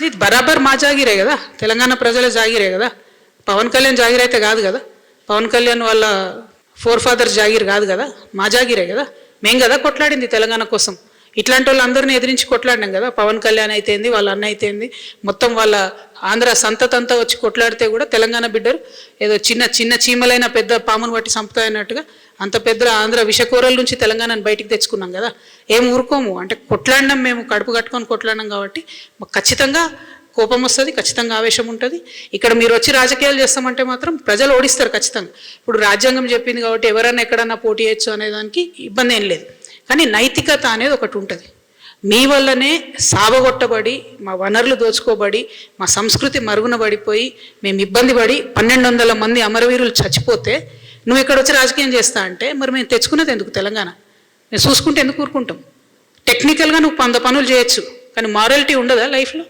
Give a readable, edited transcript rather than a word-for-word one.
ఇది బరాబర్ మా జాగిరే కదా, తెలంగాణ ప్రజల జాగిరే కదా. పవన్ కళ్యాణ్ జాగిర్ అయితే కాదు కదా, పవన్ కళ్యాణ్ వాళ్ళ ఫాదర్స్ జాగిర్ కాదు కదా, మా జాగిరే కదా. మేం కదా కొట్లాడింది తెలంగాణ కోసం. ఇట్లాంటి వాళ్ళందరినీ ఎదిరించి కొట్లాడినాం కదా. పవన్ కళ్యాణ్ అయితేంది, వాళ్ళ అన్న అయితేంది, మొత్తం వాళ్ళ ఆంధ్ర సంతతంతా వచ్చి కొట్లాడితే కూడా తెలంగాణ బిడ్డరు ఏదో చిన్న చిన్న చీమలైన పెద్ద పామును బట్టి సంపుతాయన్నట్టుగా అంత పెద్ద ఆంధ్ర విషకూరల నుంచి తెలంగాణను బయటికి తెచ్చుకున్నాం కదా. ఏం ఊరుకోము అంటే కొట్లాడినాం, మేము కడుపు కట్టుకొని కొట్లాడినాం కాబట్టి మాకు ఖచ్చితంగా కోపం వస్తుంది, ఖచ్చితంగా ఆవేశం ఉంటుంది. ఇక్కడ మీరు వచ్చి రాజకీయాలు చేస్తామంటే మాత్రం ప్రజలు ఓడిస్తారు ఖచ్చితంగా. ఇప్పుడు రాజ్యాంగం చెప్పింది కాబట్టి ఎవరైనా ఎక్కడన్నా పోటీ చేయొచ్చు అనేదానికి ఇబ్బంది ఏం లేదు. కానీ నైతికత అనేది ఒకటి ఉంటుంది. మీ వల్లనే సావగొట్టబడి, మా వనరులు దోచుకోబడి, మా సంస్కృతి మరుగున పడిపోయి, మేము ఇబ్బంది పడి 1200 మంది అమరవీరులు చచ్చిపోతే నువ్వు ఇక్కడ వచ్చి రాజకీయం చేస్తా అంటే మరి మేము తెచ్చుకున్నది ఎందుకు తెలంగాణ? మేము చూసుకుంటే ఎందుకు ఊరుకుంటాం? టెక్నికల్గా నువ్వు 100 పనులు చేయొచ్చు, కానీ మారాలిటీ ఉండదా లైఫ్లో?